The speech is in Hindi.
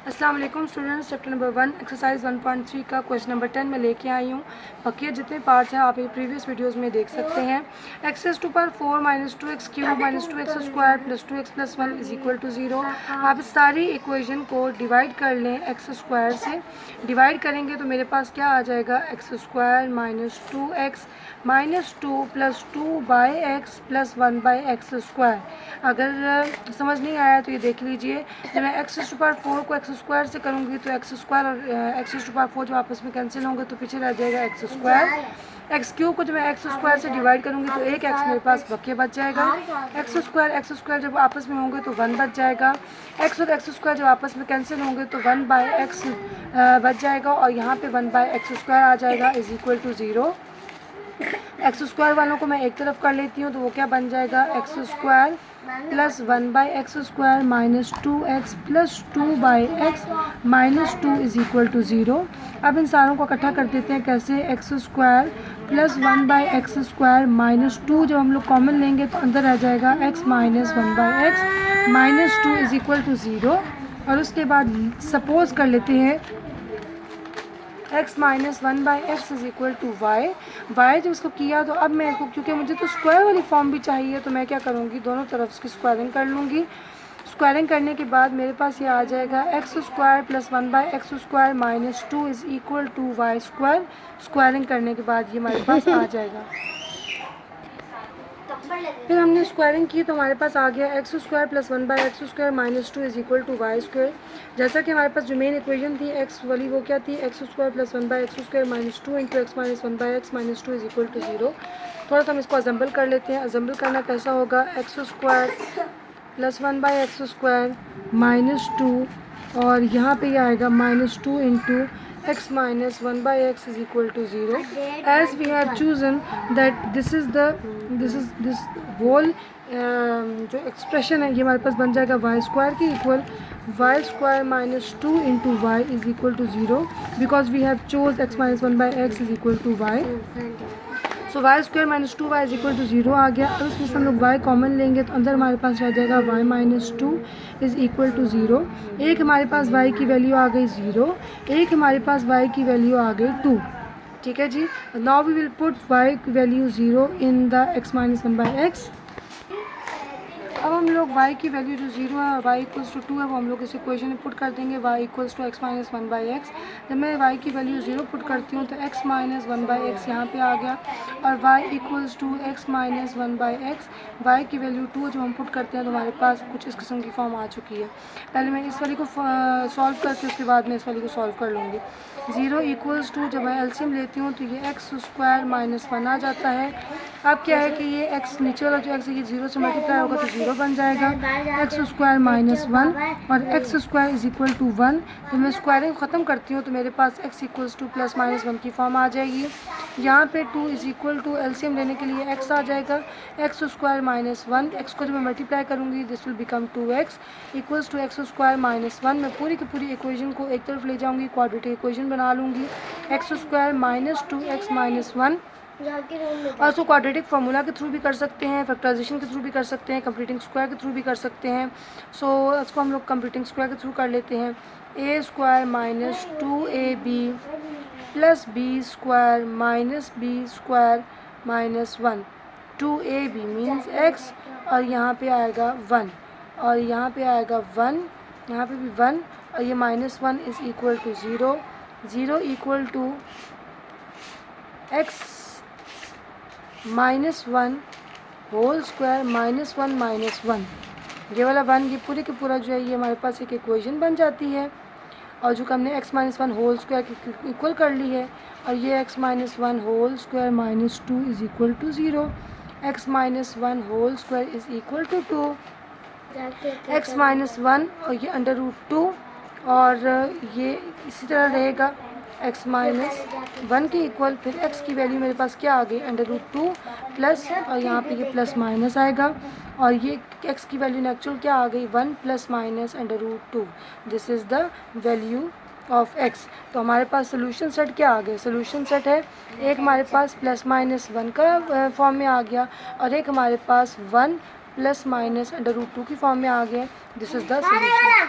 अस्सलाम वालेकुम स्टूडेंट्स, चैप्टर नंबर 1 एक्सरसाइज 1.3 का क्वेश्चन नंबर 10 में लेके आई हूँ। बकिया जितने पार्ट्स हैं आप ये प्रीवियस वीडियोस में देख सकते हैं। X raise to power 4 minus 2x cube minus 2x square plus 2x plus 1 is equal to 0। आप इस सारी इक्वेशन को डिवाइड कर लें एक्स स्क्वायर से। डिवाइड करेंगे तो मेरे पास क्या आ जाएगा, x square minus 2x minus 2 plus 2 by x plus 1 by x square. अगर समझ नहीं आया तो ये देख लीजिए। जब मैं एक्स टू पावर 4 को एक्स स्क्वायर से करूँगी तो एक्स स्क्वायर और एक्स टू पावर 4 जब आपस में कैंसिल होंगे तो पीछे रह जाएगा एक्स स्क्वायर। एक्स क्यूब को जब मैं एक्स स्क्वायर से डिवाइड करूँगी तो एक एक्स मेरे पास बचे बच जाएगा। एक्स स्क्वायर जब आपस में होंगे तो 1 बच जाएगा। एक्स और एक्स स्क्वायर जब आपस में कैंसिल होंगे तो 1 बाई एक्स बच जाएगा और यहाँ पे 1 बाई एक्स स्क्वायर आ जाएगा is equal to 0। X square वालों को मैं एक तरफ कर लेती हूँ तो वो क्या बन जाएगा, x square plus 1 by x square minus 2x plus 2 by x minus 2 is equal to 0। अब इन सारों को इकट्ठा कर देते हैं कैसे, x square plus 1 by x square minus 2 जब हम लोग कॉमन लेंगे तो अंदर आ जाएगा x minus 1 by x minus 2 is equal to 0। और उसके बाद सपोज कर लेते हैं x minus 1 by x is equal to y जब इसको किया तो अब मैं इसको, क्योंकि मुझे तो स्क्वायर वाली फॉर्म भी चाहिए तो मैं क्या करूँगी, दोनों तरफ इसकी स्क्वायरिंग कर लूँगी। स्क्वायरिंग करने के बाद मेरे पास ये आ जाएगा x square plus 1 by x square minus 2 is equal to y square. Squaring करने के बाद ये हमारे पास आ जाएगा। फिर हमने स्क्वायरिंग की तो हमारे पास आ गया x square plus 1 by x square minus 2 is equal to y square. जैसा कि हमारे पास जो मेन इक्वेशन थी एक्स वाली वो क्या थी, x square plus 1 by x square minus 2 into x minus 1 by x minus 2 is equal to 0। थोड़ा सा हम इसको असेंबल कर लेते हैं। असेंबल करना कैसा होगा, x square plus 1 by x square minus 2 और यहाँ पे ये आएगा minus 2 into x minus 1 by x is equal to 0 as we have chosen that this whole जो एक्सप्रेशन है ये हमारे पास बन जाएगा वाई स्क्वायर के equal y square minus 2 into y is equal to 0 because we have chose x minus 1 by x is equal to y. So y square minus 2 y is equal to 0 आ गया। अब इसमें से हम लोग वाई कॉमन लेंगे तो अंदर हमारे पास रह जाएगा y minus 2 is equal to 0। एक हमारे पास वाई की वैल्यू आ गई 0, एक हमारे पास वाई की वैल्यू आ गई 2। ठीक है जी। Now we will put Y की value 0 in the X minus 1 by X. अब हम लोग y की वैल्यू जो 0 है और y इक्वल्स टू 2 है वो हम लोग इस इक्वेशन में पुट कर देंगे, y equals to x minus 1 by x. जब मैं y की वैल्यू 0 पुट करती हूँ तो x माइनस 1 बाई एक्स यहाँ पे आ गया और y equals to x minus 1 by x. y की वैल्यू 2 जब हम पुट करते हैं तो हमारे पास कुछ इस किस्म की फॉर्म आ चुकी है। पहले मैं इस वाली को सॉल्व करके उसके बाद मैं इस वाली को सॉल्व कर लूँगी। 0 इक्वल्स टू जब मैं एलसीएम लेती हूँ तो ये एक्स स्क्वायर माइनस 1 आ जाता है। अब क्या है कि ये x नीचे वाला जो x है ये 0 से मल्टीप्लाई होगा तो 0 बन जाएगा, एक्स स्क्वायर माइनस 1 और x square is equal to 1। जब मैं स्क्वायरिंग ख़त्म करती हूँ तो मेरे पास x equals to plus minus 1 की फॉर्म आ जाएगी। यहाँ पे 2 इज इक्वल टू एलसीएम लेने के लिए x आ जाएगा, एक्स स्क्वायर माइनस 1। x को जब मैं मल्टीप्लाई करूँगी this will become 2x equals to x square minus 1। मैं पूरी की पूरी इक्वेशन को एक तरफ ले जाऊँगी, क्वाड्रेटिक इक्वेशन बना लूँगी, x square minus 2x minus 1। और उसको क्वाड्रेटिक फार्मूला के थ्रू भी कर सकते हैं, फैक्टराइजेशन के थ्रू भी कर सकते हैं, कंप्लीटिंग स्क्वायर के थ्रू भी कर सकते हैं। सो इसको हम लोग कंप्लीटिंग स्क्वायर के थ्रू कर लेते हैं। A square minus 2ab plus B square minus B square minus 1। 2ab means x और यहाँ पे आएगा 1 और यहाँ पे आएगा 1, यहाँ पे भी 1 और ये minus 1 is equal to 0। 0 equal to x minus 1 whole square minus 1 minus 1। ये वाला 1 ये पूरे के पूरा जो है ये हमारे पास एक इक्वेशन बन जाती है और जो कि हमने x माइनस 1 होल स्क्वायर की इक्वल कर ली है और ये x minus 1 whole square minus 2 is equal to 0। x minus 1 whole square is equal to 2, x minus 1 और ये अंडर रूट 2 और ये इसी तरह रहेगा x माइनस 1 के इक्वल। फिर x की वैल्यू मेरे पास क्या आ गई, अंडर रूट 2 प्लस और यहाँ पे ये प्लस माइनस आएगा और ये x की वैल्यू नेचुरल क्या आ गई, 1 plus minus under root 2। This is the value of x। तो हमारे पास सोल्यूशन सेट क्या आ गया, सोल्यूशन सेट है एक हमारे पास प्लस माइनस 1 का फॉर्म में आ गया और एक हमारे पास 1 प्लस माइनस अंडर रूट 2 की फॉर्म में आ गया। This is the solution.